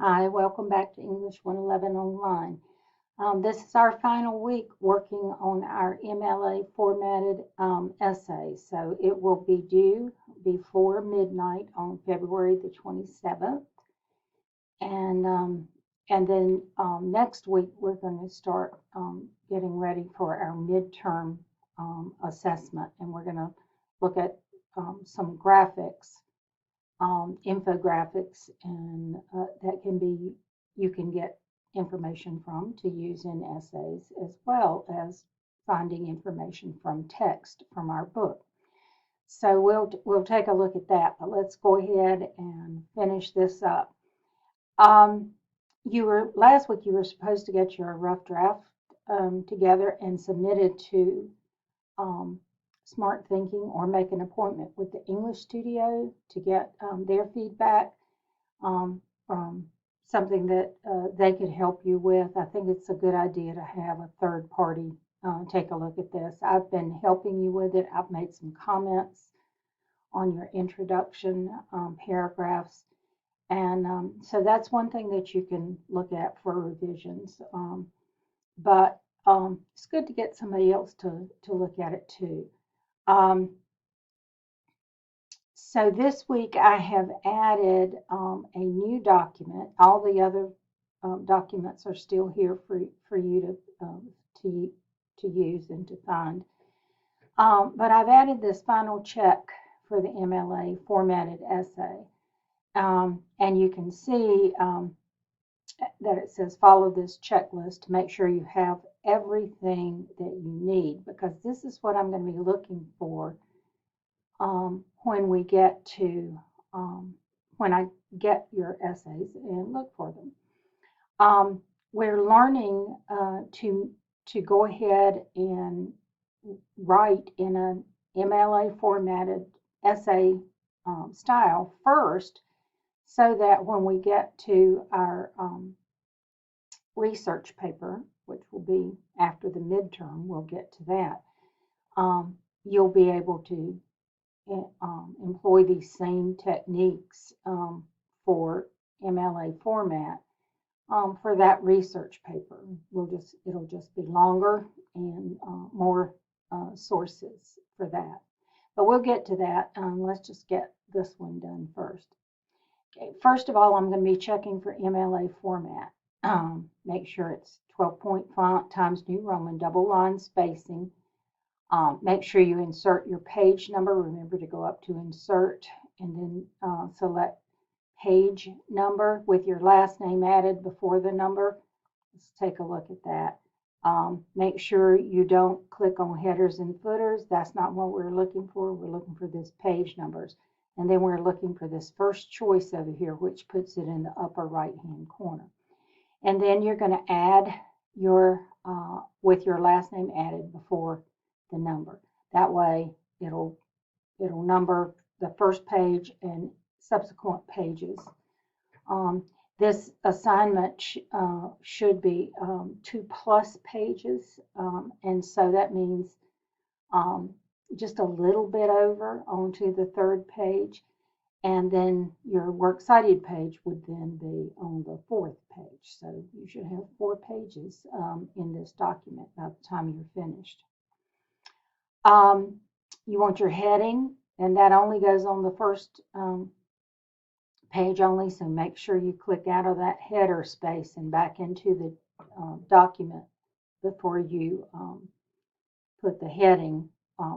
Hi, welcome back to English 111 Online. This is our final week working on our MLA formatted essay. So it will be due before midnight on February the 27th. And, um, and then next week we're going to start getting ready for our midterm assessment. And we're going to look at some graphics, infographics, and that can be, you can get information from to use in essays, as well as finding information from text from our book. So we'll take a look at that, but let's go ahead and finish this up. Last week you were supposed to get your rough draft together and submit it to Smart Thinking, or make an appointment with the English Studio to get their feedback, from something that they could help you with. I think it's a good idea to have a third party take a look at this. I've been helping you with it. I've made some comments on your introduction paragraphs. And so that's one thing that you can look at for revisions. But it's good to get somebody else to look at it too. So this week I have added a new document. All the other documents are still here for you to use and to find. But I've added this final check for the MLA formatted essay. And you can see that it says follow this checklist to make sure you have everything that you need, because this is what I'm going to be looking for when we get to when I get your essays and look for them. We're learning to go ahead and write in an MLA formatted essay style first, so that when we get to our research paper, which will be after the midterm, we'll get to that, you'll be able to employ these same techniques for MLA format for that research paper. It'll just be longer and more sources for that. But we'll get to that. Let's just get this one done first. Okay, first of all, I'm going to be checking for MLA format. Make sure it's 12-point font, Times New Roman, double line spacing. Make sure you insert your page number. Remember to go up to insert and then select page number with your last name added before the number. Let's take a look at that. Make sure you don't click on headers and footers. That's not what we're looking for. We're looking for this page numbers. And then we're looking for this first choice over here, which puts it in the upper right-hand corner. And then you're going to add your, with your last name added before the number. That way it'll number the first page and subsequent pages. This assignment should be 2+ pages, and so that means just a little bit over onto the third page, and then your works cited page would then be on the fourth page. So you should have 4 pages in this document by the time you're finished. You want your heading, and that only goes on the first page only, so make sure you click out of that header space and back into the document before you put the heading,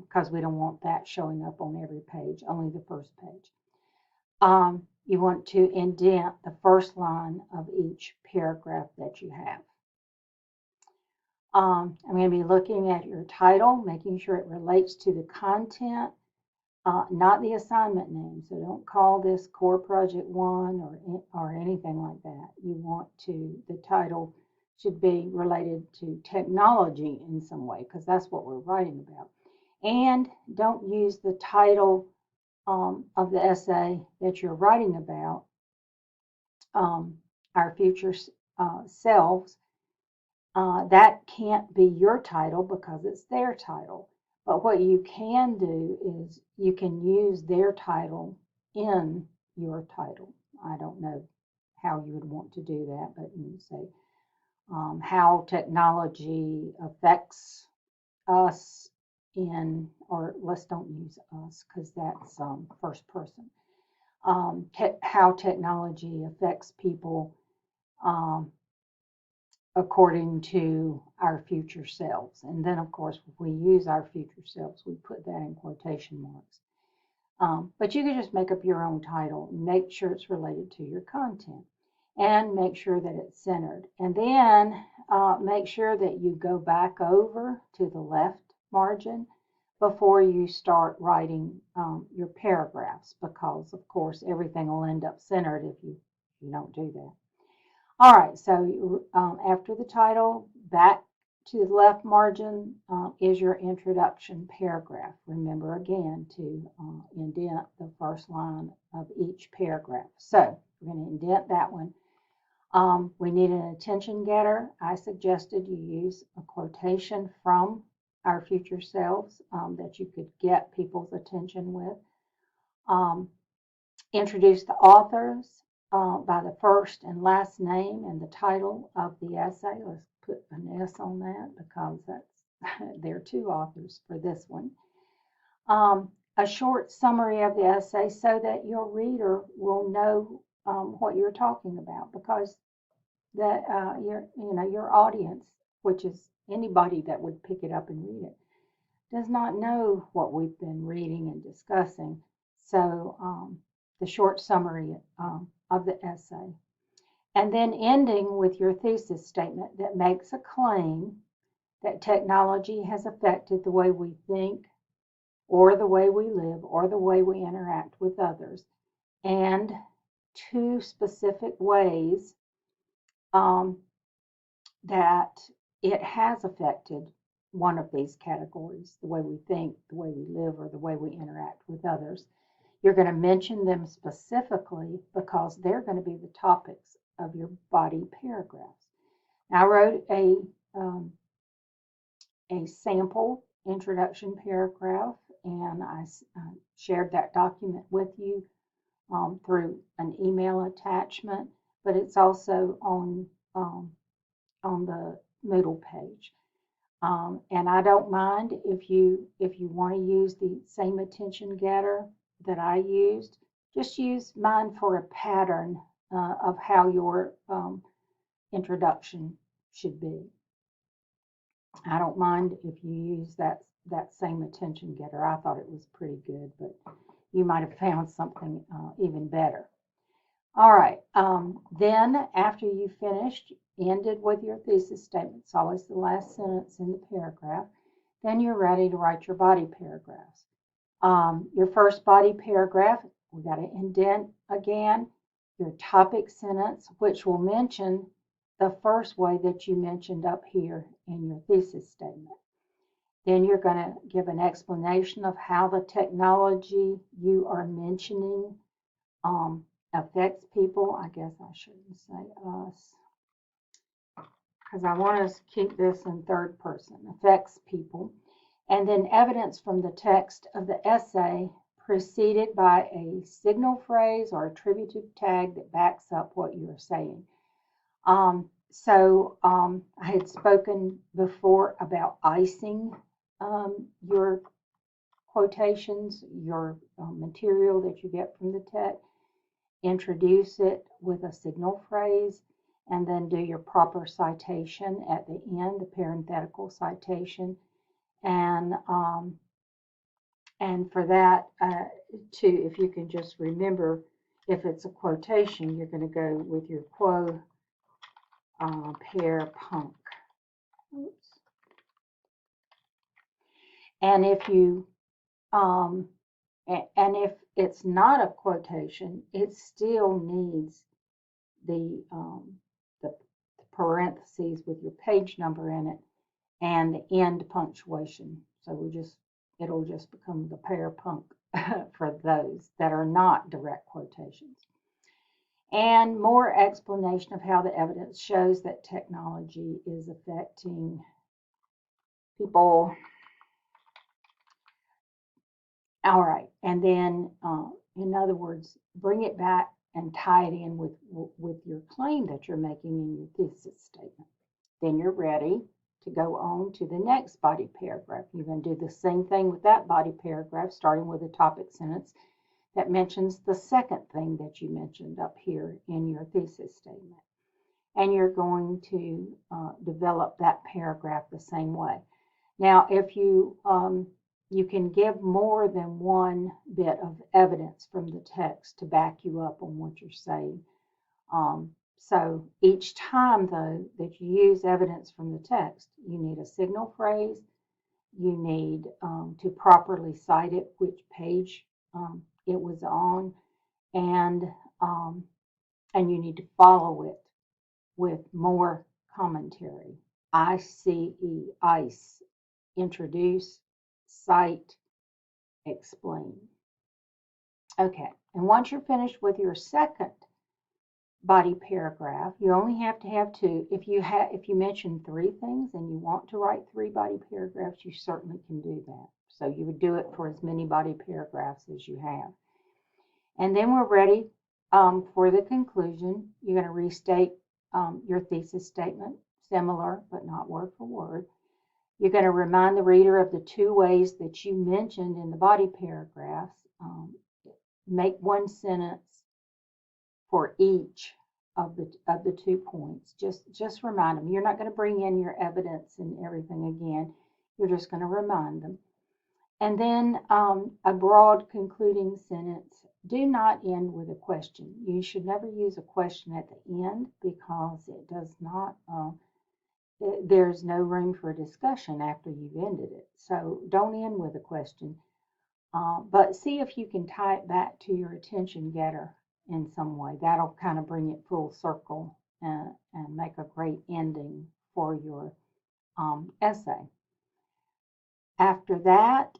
because we don't want that showing up on every page, only the first page. You want to indent the first line of each paragraph that you have. I'm going to be looking at your title, making sure it relates to the content, not the assignment name. So don't call this Core Project 1 or anything like that. You want to, the title should be related to technology in some way, because that's what we're writing about. And don't use the title of the essay that you're writing about, our future selves. That can't be your title because it's their title. But what you can do is you can use their title in your title. I don't know how you would want to do that, but you say how technology affects us in, or let's don't use us because that's first person. How technology affects people according to our future selves. And then, of course, if we use our future selves, we put that in quotation marks. But you can just make up your own title, make sure it's related to your content, and make sure that it's centered. And then make sure that you go back over to the left margin before you start writing your paragraphs, because, of course, everything will end up centered if you don't do that. All right, so after the title, back to the left margin is your introduction paragraph. Remember again to indent the first line of each paragraph. So we're going to indent that one. We need an attention getter. I suggested you use a quotation from our future selves that you could get people's attention with. Introduce the authors by the first and last name and the title of the essay. Let's put an S on that because there are two authors for this one. A short summary of the essay so that your reader will know what you're talking about, because that your audience, which is anybody that would pick it up and read it, does not know what we've been reading and discussing. So the short summary of the essay. And then ending with your thesis statement that makes a claim that technology has affected the way we think, or the way we live, or the way we interact with others, and two specific ways that it has affected one of these categories, the way we think, the way we live, or the way we interact with others. You're going to mention them specifically because they're going to be the topics of your body paragraphs. Now, I wrote a sample introduction paragraph, and I shared that document with you through an email attachment, but it's also on the Moodle page. And I don't mind if you want to use the same attention getter that I used. Just use mine for a pattern of how your introduction should be. I don't mind if you use that same attention getter. I thought it was pretty good, but you might have found something even better. All right, then after you finished, ended with your thesis statement, it's always the last sentence in the paragraph, then you're ready to write your body paragraphs. Your first body paragraph, we got to indent again your topic sentence, which will mention the first way that you mentioned up here in your thesis statement. Then you're going to give an explanation of how the technology you are mentioning affects people. I guess I shouldn't say us, because I want to keep this in third person. Affects people. And then evidence from the text of the essay preceded by a signal phrase or attributive tag that backs up what you're saying. I had spoken before about icing your quotations, your material that you get from the text. Introduce it with a signal phrase, and then do your proper citation at the end, the parenthetical citation. And for that, if you can just remember, if it's a quotation, you're going to go with your quote pair punk. Oops. And if you and if it's not a quotation, it still needs the parentheses with your page number in it and the end punctuation. So it'll just become the pair punk for those that are not direct quotations. And more explanation of how the evidence shows that technology is affecting people. All right, and then in other words, bring it back and tie it in with your claim that you're making in your thesis statement. Then you're ready to go on to the next body paragraph. You're going to do the same thing with that body paragraph, starting with a topic sentence that mentions the second thing that you mentioned up here in your thesis statement. And you're going to develop that paragraph the same way. Now, if you can give more than one bit of evidence from the text to back you up on what you're saying. So each time, though, that you use evidence from the text, you need a signal phrase, you need to properly cite it, which page it was on, and you need to follow it with more commentary. ICE, ICE, introduce, cite, explain. Okay, and once you're finished with your second body paragraph, you only have to have two. If you mention three things and you want to write 3 body paragraphs, you certainly can do that. So you would do it for as many body paragraphs as you have. And then we're ready for the conclusion. You're going to restate your thesis statement, similar but not word for word. You're going to remind the reader of the 2 ways that you mentioned in the body paragraphs. Make one sentence for each of the 2 points. Just remind them. You're not going to bring in your evidence and everything again. You're just going to remind them. And then a broad concluding sentence. Do not end with a question. You should never use a question at the end because it does not, there's no room for discussion after you've ended it. So don't end with a question. But see if you can tie it back to your attention getter in some way. That'll kind of bring it full circle and make a great ending for your essay. After that,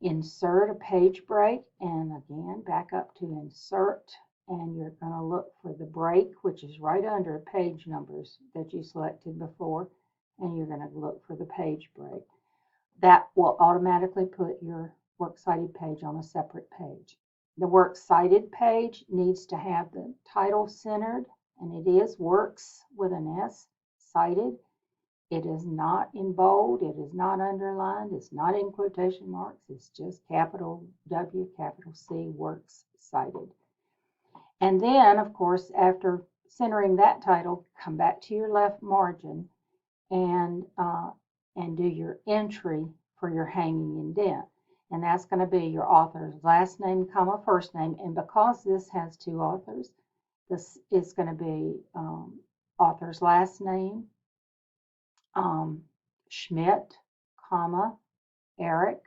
insert a page break, and again, back up to insert, and you're going to look for the break, which is right under page numbers that you selected before, and you're going to look for the page break. That will automatically put your Works Cited page on a separate page. The Works Cited page needs to have the title centered, and it is Works with an S, Cited. It is not in bold, it is not underlined, it's not in quotation marks, it's just capital W, capital C, Works Cited. And then, of course, after centering that title, come back to your left margin and do your entry for your hanging indent. And that's going to be your author's last name, comma, first name. And because this has 2 authors, this is going to be author's last name, Schmidt, comma, Eric,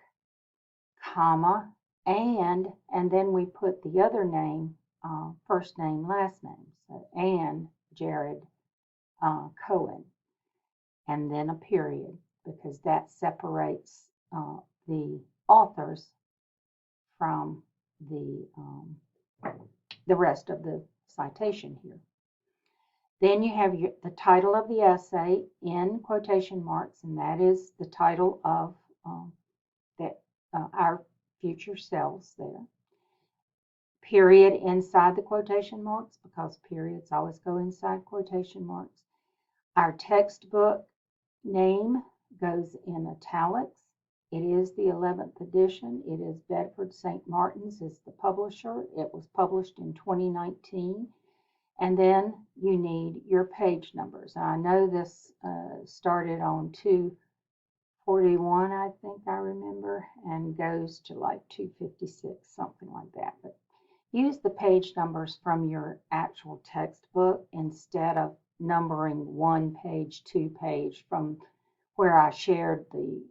comma, and then we put the other name, first name, last name. So, and Jared Cohen. And then a period, because that separates the authors from the rest of the citation here. Then you have the title of the essay in quotation marks, and that is the title of our future selves there. Period inside the quotation marks, because periods always go inside quotation marks. Our textbook name goes in italics. It is the 11th edition. It is Bedford St. Martin's is the publisher. It was published in 2019. And then you need your page numbers. I know this started on 241, I think I remember, and goes to like 256, something like that. But use the page numbers from your actual textbook instead of numbering 1 page, 2 page from where I shared the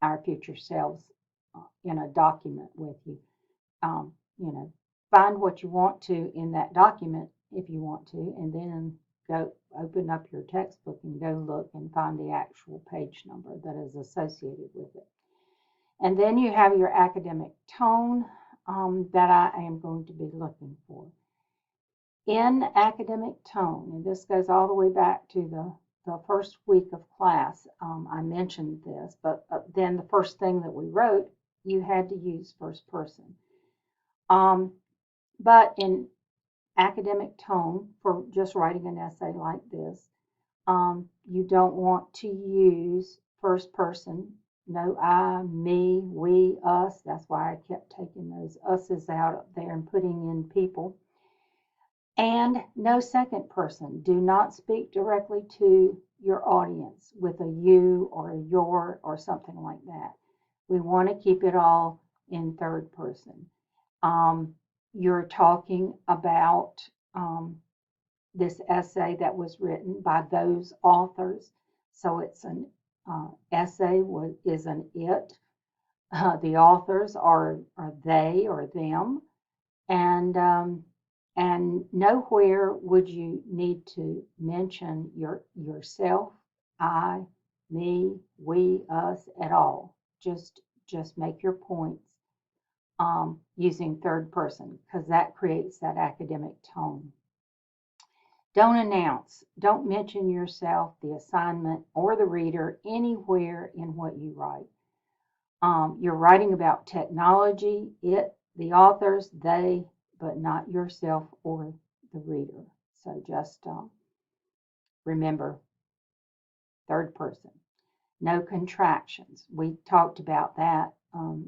Our Future Selves in a document with you. Find what you want to in that document if you want to, and then go open up your textbook and go look and find the actual page number that is associated with it. And then you have your academic tone that I am going to be looking for. In academic tone, and this goes all the way back to the first week of class, I mentioned this, but then the first thing that we wrote, you had to use first person. But in academic tone, for just writing an essay like this, you don't want to use first person, no I, me, we, us. That's why I kept taking those us's out up there and putting in people. And no second person. Do not speak directly to your audience with a you or a your or something like that. We want to keep it all in third person. You're talking about this essay that was written by those authors. So it's an essay is an it. The authors are they or them, and and nowhere would you need to mention yourself, I, me, we, us at all. Just make your points using third person because that creates that academic tone. Don't announce, don't mention yourself, the assignment, or the reader anywhere in what you write. You're writing about technology, it, the authors, they, but not yourself or the reader. So just remember, third person. No contractions. We talked about that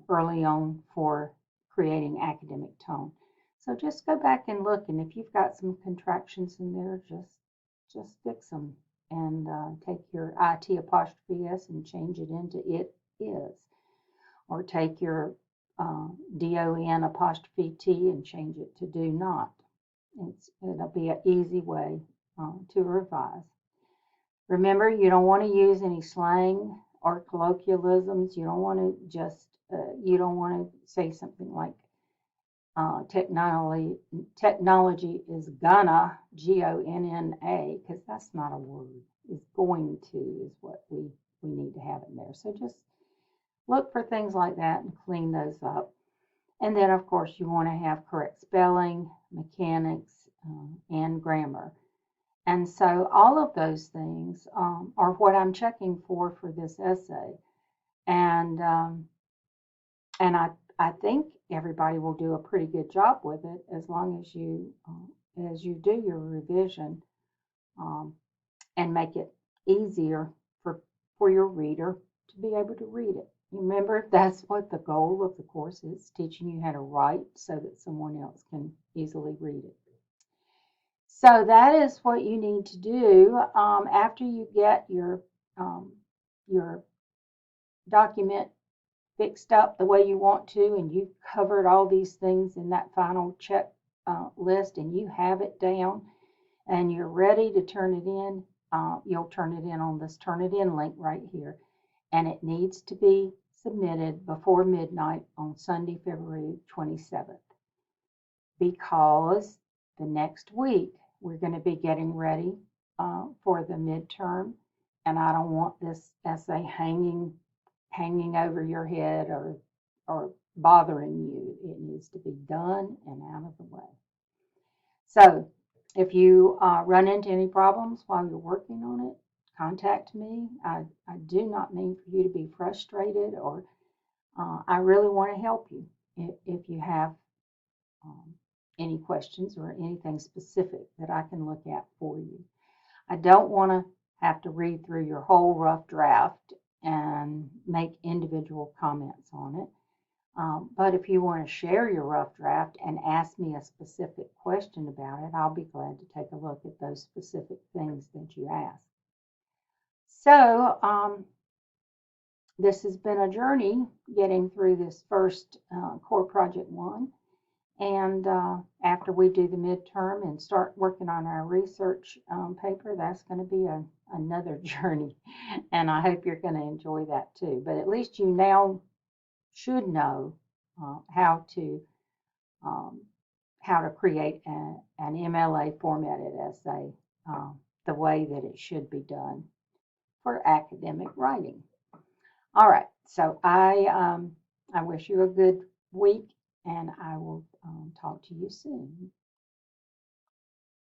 early on for creating academic tone. So just go back and look, and if you've got some contractions in there, just fix them and take your IT apostrophe S and change it into it is, or take your DON apostrophe T and change it to do not. It'll be an easy way to revise. Remember, you don't want to use any slang or colloquialisms. You don't want to you don't want to say something like technology is gonna, Gonna, because that's not a word. Is going to is what we need to have in there. So just look for things like that and clean those up. And then, of course, you want to have correct spelling, mechanics, and grammar. And so all of those things are what I'm checking for this essay. And I think everybody will do a pretty good job with it as long as you do your revision and make it easier for your reader to be able to read it. Remember, that's what the goal of the course is, teaching you how to write so that someone else can easily read it. So that is what you need to do after you get your document fixed up the way you want to, and you've covered all these things in that final check list, and you have it down, and you're ready to turn it in. You'll turn it in on this Turn It In link right here, and it needs to be submitted before midnight on Sunday, February 27th, because the next week we're going to be getting ready for the midterm, and I don't want this essay hanging over your head or bothering you. It needs to be done and out of the way. So if you run into any problems while you're working on it, contact me. I do not mean for you to be frustrated, or I really want to help you if you have any questions or anything specific that I can look at for you. I don't want to have to read through your whole rough draft and make individual comments on it. But if you want to share your rough draft and ask me a specific question about it, I'll be glad to take a look at those specific things that you ask. So this has been a journey getting through this first Core Project 1. And after we do the midterm and start working on our research paper, that's going to be another journey. And I hope you're going to enjoy that too. But at least you now should know how to create an MLA formatted essay the way that it should be done for academic writing. All right, so I wish you a good week, and I will talk to you soon.